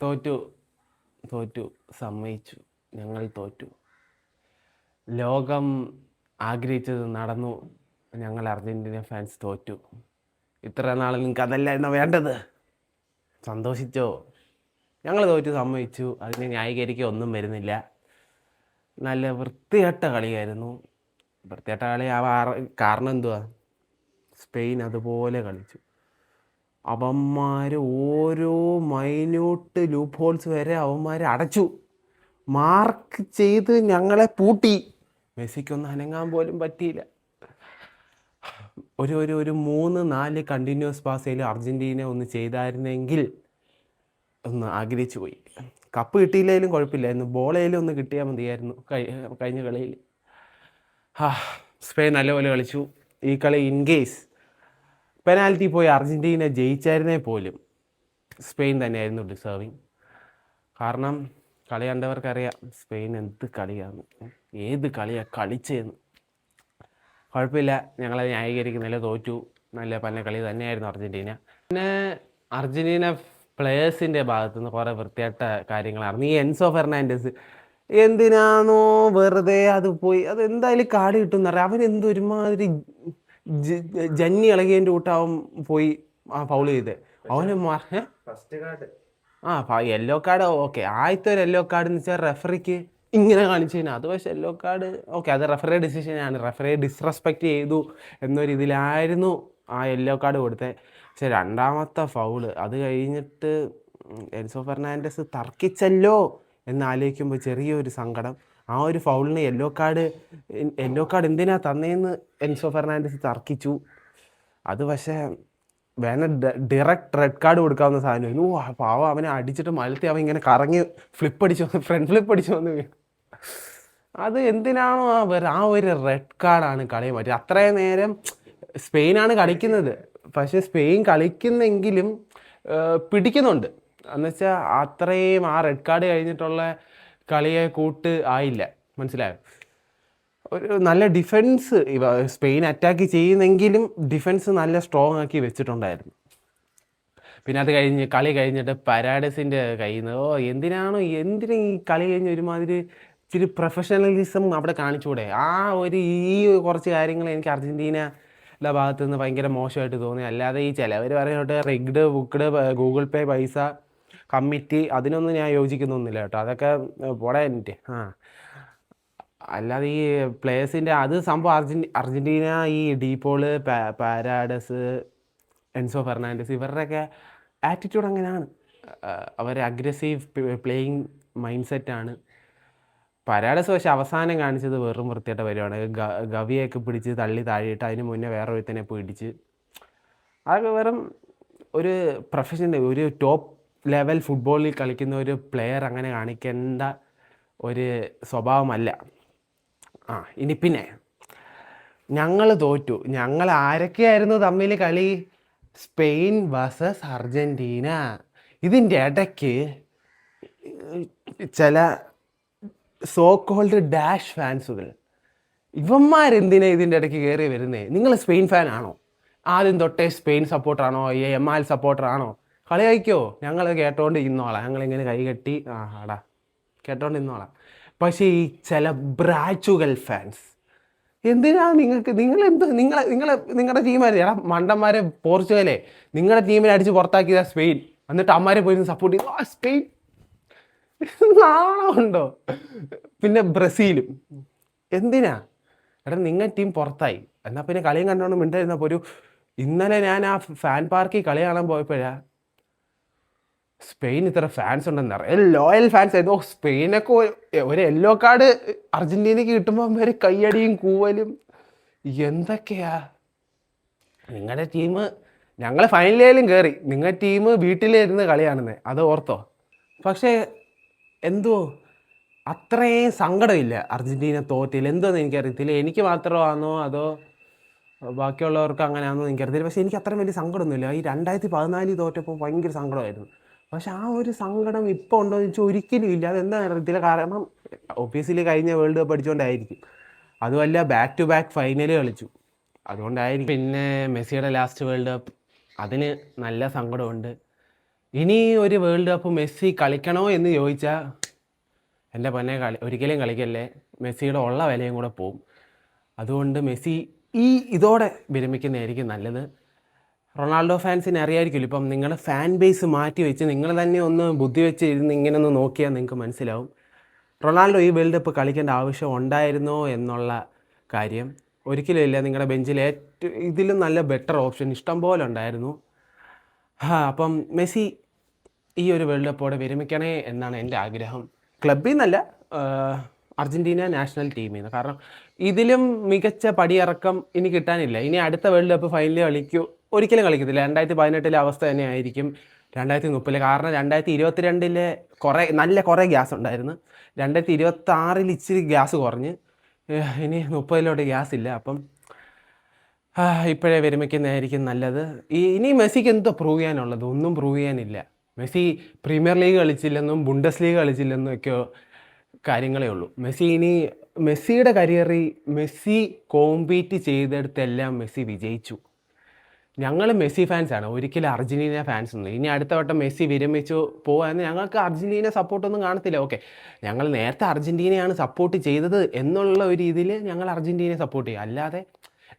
തോറ്റു തോറ്റു സമ്മതിച്ചു. ഞങ്ങൾ തോറ്റു. ലോകം ആഗ്രഹിച്ചത് നടന്നു. ഞങ്ങൾ അർജൻറ്റീന ഫാൻസ് തോറ്റു. ഇത്ര നാൾ നിങ്ങൾക്ക് അതല്ലായിരുന്നോ വേണ്ടത്? സന്തോഷിച്ചോ? ഞങ്ങൾ തോറ്റു സമ്മതിച്ചു. അതിനെ ന്യായീകരിക്കുക ഒന്നും വരുന്നില്ല. നല്ല വൃത്തികെട്ട കളിയായിരുന്നു. വൃത്തികെട്ട കളി കാരണം എന്തുവാ? സ്പെയിൻ അതുപോലെ കളിച്ചു. അവന്മാർ ഓരോ മൈന്യൂട്ട് ലൂപ്പ് ഹോൾസ് വരെ അവന്മാർ അടച്ചു, മാർക്ക് ചെയ്ത് ഞങ്ങളെ പൂട്ടി. മെസ്സിക്കൊന്നും അനങ്ങാൻ പോലും പറ്റിയില്ല. ഒരു ഒരു ഒരു 3-4 കണ്ടിന്യൂസ് പാസയിൽ അർജൻറ്റീന ഒന്ന് ചെയ്തായിരുന്നെങ്കിൽ ഒന്ന് ആഗ്രഹിച്ചു പോയി. കപ്പ് കിട്ടിയില്ലെങ്കിലും കുഴപ്പമില്ലായിരുന്നു, ബോളേലും ഒന്ന് കിട്ടിയാൽ മതിയായിരുന്നു. കഴിഞ്ഞ കളിയിൽ സ്പെയിൻ നല്ലപോലെ കളിച്ചു. ഈ കളി ഇൻ കേസ് പെനാൽറ്റി പോയി അർജൻറ്റീന ജയിച്ചായിരുന്നേ പോലും സ്പെയിൻ തന്നെയായിരുന്നു ഡിസേർവിങ്. കാരണം കളി കണ്ടവർക്കറിയാം സ്പെയിൻ എന്ത് കളിയാണ്, ഏത് കളിയാണ് കളിച്ചതെന്ന്. കുഴപ്പമില്ല, ഞങ്ങളത് ന്യായീകരിക്കുന്നില്ല. തോറ്റു. നല്ല പല കളി തന്നെയായിരുന്നു അർജൻറ്റീന. പിന്നെ അർജൻറ്റീന പ്ലേയേഴ്സിൻ്റെ ഭാഗത്തുനിന്ന് കുറേ വൃത്തിയായിട്ട കാര്യങ്ങളായിരുന്നു. ഈ എൻസോ ഫെർണാണ്ടസ് എന്തിനാണോ വെറുതെ അത് പോയി, അത് എന്തായാലും കാർഡ് കിട്ടും എന്നറിയാം. അവനെന്തൊരുമാതിരി ജന്നി ഇളകിയതിൻ്റെ കൂട്ടാവും പോയി ഫൗൾ ചെയ്ത് അവന് യെല്ലോ കാർഡ്. ഓക്കെ, ആദ്യത്തെ ഒരു യെല്ലോ കാർഡ് എന്ന് വെച്ചാൽ റെഫറിക്ക് ഇങ്ങനെ കാണിച്ചു കഴിഞ്ഞാൽ അത് പക്ഷേ യെല്ലോ കാർഡ് ഓക്കെ, അത് റെഫറി ഡിസിഷനാണ്. റെഫറിയെ ഡിസ്റെസ്പെക്റ്റ് ചെയ്തു എന്നൊരു ഇതിലായിരുന്നു ആ യെല്ലോ കാർഡ് കൊടുത്തത്. പക്ഷെ രണ്ടാമത്തെ ഫൗള് അത് കഴിഞ്ഞിട്ട് എൻസോ ഫെർണാണ്ടസ് തർക്കിച്ചല്ലോ എന്നാലോചിക്കുമ്പോൾ ചെറിയൊരു സങ്കടം. ആ ഒരു ഫൗളിന് യെല്ലോ കാർഡ് എന്തിനാ തന്നേന്ന് എൻസോ ഫെർണാണ്ടസ് തർക്കിച്ചു. അത് പക്ഷേ വേണം ഡയറക്റ്റ് റെഡ് കാർഡ് കൊടുക്കാവുന്ന സാധനമായിരുന്നു. പാവം അവനെ അടിച്ചിട്ട് മലത്തി അവൻ ഇങ്ങനെ കറങ്ങി ഫ്രണ്ട് ഫ്ലിപ്പ് അടിച്ചു വന്ന് വീണു. അത് എന്തിനാണോ ആ ഒരു റെഡ് കാർഡാണ് കളി മാറ്റി. അത്രയും നേരം സ്പെയിനാണ് കളിക്കുന്നത്, പക്ഷെ സ്പെയിൻ കളിക്കുന്നെങ്കിലും പിടിക്കുന്നുണ്ട്. എന്നുവെച്ചാൽ അത്രയും ആ റെഡ് കാർഡ് കഴിഞ്ഞിട്ടുള്ള കളിയെ കൂട്ട് ആയില്ല. മനസ്സിലായോ? ഒരു നല്ല ഡിഫൻസ് സ്പെയിൻ അറ്റാക്ക് ചെയ്യുന്നെങ്കിലും ഡിഫൻസ് നല്ല സ്ട്രോങ് ആക്കി വെച്ചിട്ടുണ്ടായിരുന്നു. പിന്നെ അത് കളി കഴിഞ്ഞിട്ട് പരാഡസിൻ്റെ കയ്യിൽ നിന്ന് എന്തിനാ ഈ കളി കഴിഞ്ഞ് ഒരുമാതിരി ഇച്ചിരി പ്രൊഫഷണലിസം അവിടെ കാണിച്ചുകൂടെ? ഈ കുറച്ച് കാര്യങ്ങൾ എനിക്ക് അർജൻറ്റീനയുടെ ഭാഗത്തു നിന്ന് ഭയങ്കര മോശമായിട്ട് തോന്നി. അല്ലാതെ ഈ ചിലവർ പറയുന്നത് റിഗ്ഡ് ബുക്ക്ഡ് ഗൂഗിൾ പേ പൈസ കമ്മിറ്റി അതിനൊന്നും ഞാൻ യോജിക്കുന്നൊന്നുമില്ല കേട്ടോ. അതൊക്കെ പോടാ എനിക്ക്. അല്ലാതെ ഈ പ്ലേയേഴ്സിൻ്റെ അത് സംഭവം അർജൻറ്റീന ഈ ഡീപോള്, പാരാഡസ്, എൻസോ ഫെർണാണ്ടസ് ഇവരുടെയൊക്കെ ആറ്റിറ്റ്യൂഡ് അങ്ങനെയാണ്. അവർ അഗ്രസീവ് പ്ലേയിങ് മൈൻഡ് സെറ്റാണ്. പരാഡസ് പക്ഷേ അവസാനം കാണിച്ചത് വെറും വൃത്തിയായിട്ട പരിപാടിയാണ്. ഗവിയൊക്കെ പിടിച്ച് തള്ളി താഴെയിട്ട് അതിന് മുന്നേ വേറെ ഒരുത്തനെ പിടിച്ച്, അതൊക്കെ വെറും ഒരു പ്രൊഫഷണൽ ഒരു ടോപ്പ് ലെവൽ ഫുട്ബോളിൽ കളിക്കുന്ന ഒരു പ്ലെയർ അങ്ങനെ കാണിക്കേണ്ട ഒരു സ്വഭാവമല്ല. ഇനി പിന്നെ ഞങ്ങൾ തോറ്റു. ഞങ്ങൾ ആരൊക്കെയായിരുന്നു തമ്മിൽ കളി? Spain versus Argentina. ഇതിൻ്റെ ഇടയ്ക്ക് ചില സോ കോൾഡ് ഡാഷ് ഫാൻസുകൾ, ഇവന്മാരെന്തിനാ ഇതിൻ്റെ ഇടയ്ക്ക് കയറി വരുന്നേ? നിങ്ങൾ സ്പെയിൻ ഫാൻ ആണോ? ആദ്യം തൊട്ടേ സ്പെയിൻ സപ്പോർട്ടറാണോ? എം.ആൽ സപ്പോർട്ടറാണോ? കളി കഴിക്കോ? ഞങ്ങൾ കേട്ടോണ്ട് ഇന്നോളാം. ഞങ്ങളിങ്ങനെ കൈകെട്ടി കേട്ടോണ്ട് ഇന്നോളാം. പക്ഷേ ഈ ചില ബ്രാച്ചുകൾ ഫാൻസ് എന്തിനാണ് നിങ്ങളുടെ ടീമായിരുന്നു മണ്ടന്മാരെ പോർച്ചുഗലെ നിങ്ങളുടെ ടീമിനെ അടിച്ച് പുറത്താക്കിയതാ സ്പെയിൻ. എന്നിട്ട് അമ്മാരെ പോയി സപ്പോർട്ട് ചെയ്തു. സ്പെയിൻ നാണമുണ്ടോ? പിന്നെ ബ്രസീലും എന്തിനാ? നിങ്ങൾ ടീം പുറത്തായി എന്നാൽ പിന്നെ കളിയും കണ്ടോണ്ട് മിണ്ടായിരുന്നപ്പോൾ ഇന്നലെ ഞാൻ ആ ഫാൻ പാർക്കിൽ കളി കാണാൻ പോയപ്പോഴാ സ്പെയിൻ ഇത്ര ഫാൻസ് ഉണ്ടെന്ന് അറിയാം. ലോയൽ ഫാൻസ് ആയിരുന്നു. സ്പെയിനൊക്കെ ഒരു യെല്ലോ കാർഡ് അർജൻറ്റീനയ്ക്ക് കിട്ടുമ്പോൾ വരെ കയ്യടിയും കൂവലും എന്തൊക്കെയാ. നിങ്ങളുടെ ടീം ഞങ്ങൾ ഫൈനലിലും കയറി, നിങ്ങളുടെ ടീം വീട്ടിലിരുന്ന് കളി കാണുന്നത് അത് ഓർത്തോ. പക്ഷേ എന്തോ അത്രയും സങ്കടമില്ല അർജൻറ്റീന തോറ്റില്ല. എന്തോന്ന് എനിക്കറിയത്തില്ല, എനിക്ക് മാത്രമാണോ അതോ ബാക്കിയുള്ളവർക്ക് അങ്ങനെയാണെന്നോ എനിക്കറിയത്തില്ല. പക്ഷേ എനിക്ക് അത്രയും വലിയ സങ്കടമൊന്നുമില്ല. ഈ 2014 തോറ്റപ്പോൾ ഭയങ്കര സങ്കടമായിരുന്നു. പക്ഷെ ആ ഒരു സങ്കടം ഇപ്പോൾ ഉണ്ടോ എന്ന് വെച്ചാൽ ഒരിക്കലും ഇല്ല. അതെന്താണെന്ന് അറിയത്തില്ല. കാരണം ഒബ്വിയസ്ലി കഴിഞ്ഞ വേൾഡ് കപ്പ് അടിച്ചുകൊണ്ടായിരിക്കും. അതുമല്ല ബാക്ക് ടു ബാക്ക് ഫൈനൽ കളിച്ചു, അതുകൊണ്ടായിരിക്കും. പിന്നെ മെസ്സിയുടെ ലാസ്റ്റ് വേൾഡ് കപ്പ്, അതിന് നല്ല സങ്കടമുണ്ട്. ഇനി ഒരു വേൾഡ് കപ്പ് മെസ്സി കളിക്കണോ എന്ന് ചോദിച്ചാൽ എൻ്റെ പൊന്നെ ഒരിക്കലും കളിക്കല്ലേ. മെസ്സിയുടെ ഉള്ള വിലയും കൂടെ പോവും. അതുകൊണ്ട് മെസ്സി ഇതോടെ വിരമിക്കുന്നതായിരിക്കും നല്ലത്. റൊണാൾഡോ ഫാൻസിന് അറിയായിരിക്കുമല്ലോ, ഇപ്പം നിങ്ങളുടെ ഫാൻ ബേസ് മാറ്റി വെച്ച് നിങ്ങൾ തന്നെ ഒന്ന് ബുദ്ധി വെച്ച് ഇരുന്ന് ഇങ്ങനെ ഒന്ന് നോക്കിയാൽ നിങ്ങൾക്ക് മനസ്സിലാവും റൊണാൾഡോ ഈ വേൾഡ് കപ്പ് കളിക്കേണ്ട ആവശ്യം ഉണ്ടായിരുന്നോ എന്നുള്ള കാര്യം. ഒരിക്കലും ഇല്ല. നിങ്ങളുടെ ബെഞ്ചിൽ ഇതിലും നല്ല ബെറ്റർ ഓപ്ഷൻ ഇഷ്ടം പോലെ ഉണ്ടായിരുന്നു. അപ്പം മെസ്സി ഈ ഒരു വേൾഡ് കപ്പോടെ വിരമിക്കണേ എന്നാണ് എൻ്റെ ആഗ്രഹം. ക്ലബിൽ നിന്നല്ല, അർജൻറ്റീന നാഷണൽ ടീമിൽ നിന്ന്. കാരണം ഇതിലും മികച്ച പടിയിറക്കം ഇനി കിട്ടാനില്ല. ഇനി അടുത്ത വേൾഡ് കപ്പ് ഫൈനലിൽ ഒരിക്കലും കളിക്കത്തില്ല. 2018 അവസ്ഥ തന്നെ ആയിരിക്കും 2030. കാരണം 2022 കുറേ ഗ്യാസ് ഉണ്ടായിരുന്നു. 2026 ഇച്ചിരി ഗ്യാസ് കുറഞ്ഞ്, ഇനി 30 ഗ്യാസ് ഇല്ല. അപ്പം ഇപ്പോഴേ വിരമിക്കുന്നതായിരിക്കും നല്ലത്. ഇനി മെസ്സിക്ക് എന്തോ പ്രൂവ് ചെയ്യാനുള്ളത്? ഒന്നും പ്രൂവ് ചെയ്യാനില്ല. മെസ്സി പ്രീമിയർ ലീഗ് കളിച്ചില്ലെന്നും ബുണ്ടസ് ലീഗ് കളിച്ചില്ലെന്നും ഒക്കെ കാര്യങ്ങളേ ഉള്ളൂ. മെസ്സിയുടെ കരിയറിൽ മെസ്സി കോമ്പീറ്റ് ചെയ്തെടുത്തെല്ലാം മെസ്സി വിജയിച്ചു. ഞങ്ങൾ മെസ്സി ഫാൻസാണ്, ഒരിക്കലും അർജൻറ്റീന ഫാൻസ് ഒന്നും. ഇനി അടുത്ത വട്ടം മെസ്സി വിരമിച്ചു പോകാൻ ഞങ്ങൾക്ക് അർജൻറ്റീന സപ്പോർട്ടൊന്നും കാണത്തില്ല. ഓക്കെ, ഞങ്ങൾ നേരത്തെ അർജൻറ്റീനയാണ് സപ്പോർട്ട് ചെയ്തത് എന്നുള്ള ഒരു രീതിയിൽ ഞങ്ങൾ അർജൻറ്റീനയെ സപ്പോർട്ട് ചെയ്യും. അല്ലാതെ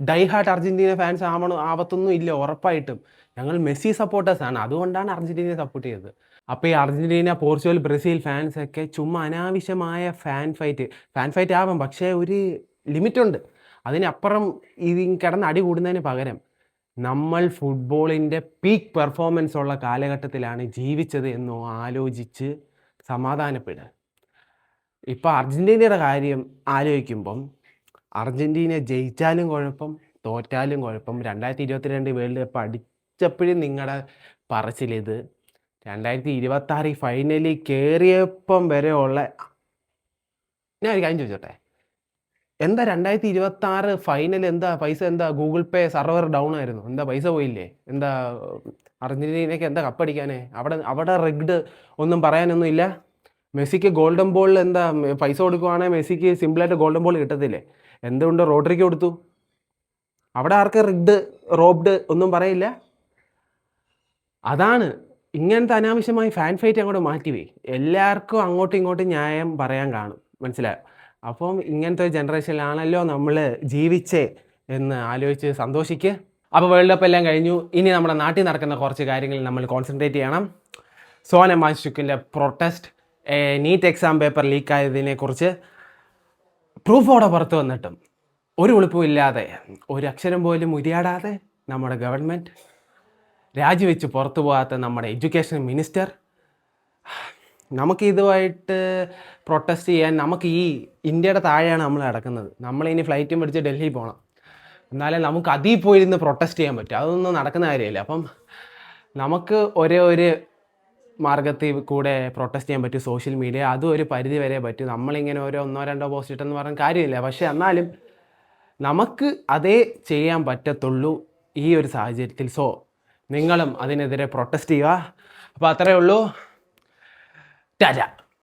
ഡൈ ഹാർട്ട് അർജൻറ്റീന ഫാൻസ് ആവത്തൊന്നും ഇല്ല. ഉറപ്പായിട്ടും ഞങ്ങൾ മെസ്സി സപ്പോർട്ടേഴ്സാണ്. അതുകൊണ്ടാണ് അർജൻറ്റീനയെ സപ്പോർട്ട് ചെയ്തത്. അപ്പോൾ ഈ അർജൻറ്റീന, പോർച്ചുഗൽ, ബ്രസീൽ ഫാൻസൊക്കെ ചുമ്മാ അനാവശ്യമായ ഫാൻ ഫൈറ്റ് ആവാം. പക്ഷേ ഒരു ലിമിറ്റുണ്ട്. അതിനപ്പുറം കിടന്ന് അടി കൂടുന്നതിന് പകരം നമ്മൾ ഫുട്ബോളിൻ്റെ പീക്ക് പെർഫോമൻസ് ഉള്ള കാലഘട്ടത്തിലാണ് ജീവിച്ചത് എന്നോ ആലോചിച്ച് സമാധാനപ്പെടുക. ഇപ്പോൾ അർജൻറ്റീനയുടെ കാര്യം ആലോചിക്കുമ്പം അർജൻറ്റീന ജയിച്ചാലും കുഴപ്പം തോറ്റാലും കുഴപ്പം 2022 വേൾഡ് കപ്പ് അടിച്ചപ്പോഴും നിങ്ങളുടെ പറച്ചിലിത് 2026 ഫൈനലിൽ കയറിയപ്പം വരെയുള്ള ഞാൻ ഒരു കാര്യം ചോദിച്ചോട്ടെ, എന്താ 2026 ഫൈനൽ പൈസ ഗൂഗിൾ പേ സെർവർ ഡൗൺ ആയിരുന്നു, എന്താ പൈസ പോയില്ലേ? അർജൻറ്റീനയ്ക്ക് കപ്പടിക്കാനേ? അവിടെ റിഗ്ഡ് ഒന്നും പറയാനൊന്നും ഇല്ല. മെസ്സിക്ക് ഗോൾഡൻ ബോളിൽ പൈസ കൊടുക്കുവാണെങ്കിൽ മെസ്സിക്ക് സിമ്പിളായിട്ട് ഗോൾഡൻ ബോൾ കിട്ടത്തില്ലേ? എന്തുകൊണ്ട് റോഡ്രിക്ക് കൊടുത്തു? അവിടെ ആർക്ക് റിഗ്ഡ് റോബ്ഡ് ഒന്നും പറയില്ല. അതാണ് ഇങ്ങനത്തെ അനാവശ്യമായി ഫാൻ ഫൈറ്റ് അങ്ങോട്ട് മാറ്റിവേ. എല്ലാവർക്കും അങ്ങോട്ടും ഇങ്ങോട്ടും ന്യായം പറയാൻ കാണും, മനസ്സിലായോ? അപ്പം ഇങ്ങനത്തെ ഒരു ജനറേഷനിലാണല്ലോ നമ്മൾ ജീവിച്ചേ എന്ന് ആലോചിച്ച് സന്തോഷിക്കുക. അപ്പോൾ വേൾഡ് കപ്പ് എല്ലാം കഴിഞ്ഞു. ഇനി നമ്മുടെ നാട്ടിൽ നടക്കുന്ന കുറച്ച് കാര്യങ്ങളിൽ നമ്മൾ കോൺസെൻട്രേറ്റ് ചെയ്യണം. സോനം വാങ്ചുക്കിൻ്റെ പ്രൊട്ടസ്റ്റ്, നീറ്റ് എക്സാം പേപ്പർ ലീക്കായതിനെക്കുറിച്ച് പ്രൂഫോടെ പുറത്ത് വന്നിട്ടും ഒരു ഉളുപ്പും ഇല്ലാതെ, ഒരു അക്ഷരം പോലും ഉരിയാടാതെ നമ്മുടെ ഗവൺമെൻറ്, രാജിവെച്ച് പുറത്തു പോകാത്ത നമ്മുടെ എഡ്യൂക്കേഷൻ മിനിസ്റ്റർ, നമുക്കിതുമായിട്ട് പ്രൊട്ടസ്റ്റ് ചെയ്യാൻ നമുക്ക് ഈ ഇന്ത്യയുടെ താഴെയാണ് നമ്മൾ കിടക്കുന്നത്. നമ്മളിനി ഫ്ലൈറ്റും പിടിച്ച് ഡൽഹിയിൽ പോകണം, എന്നാലേ നമുക്ക് അതിൽ പോയിരുന്ന് പ്രൊട്ടസ്റ്റ് ചെയ്യാൻ പറ്റും. അതൊന്നും നടക്കുന്ന കാര്യമില്ല. അപ്പം നമുക്ക് ഒരു മാർഗത്തിൽ കൂടെ പ്രൊട്ടസ്റ്റ് ചെയ്യാൻ പറ്റും, സോഷ്യൽ മീഡിയ. അതും ഒരു പരിധി വരെ പറ്റും. നമ്മളിങ്ങനെ ഒന്നോ രണ്ടോ പോസ്റ്റ് ഇട്ടെന്ന് പറഞ്ഞ കാര്യമില്ല. പക്ഷേ എന്നാലും നമുക്ക് അതേ ചെയ്യാൻ പറ്റത്തുള്ളൂ ഈ ഒരു സാഹചര്യത്തിൽ. സോ നിങ്ങളും അതിനെതിരെ പ്രൊട്ടസ്റ്റ് ചെയ്യുക. അപ്പോൾ അത്രയേ ഉള്ളൂ. ടാറ്റ.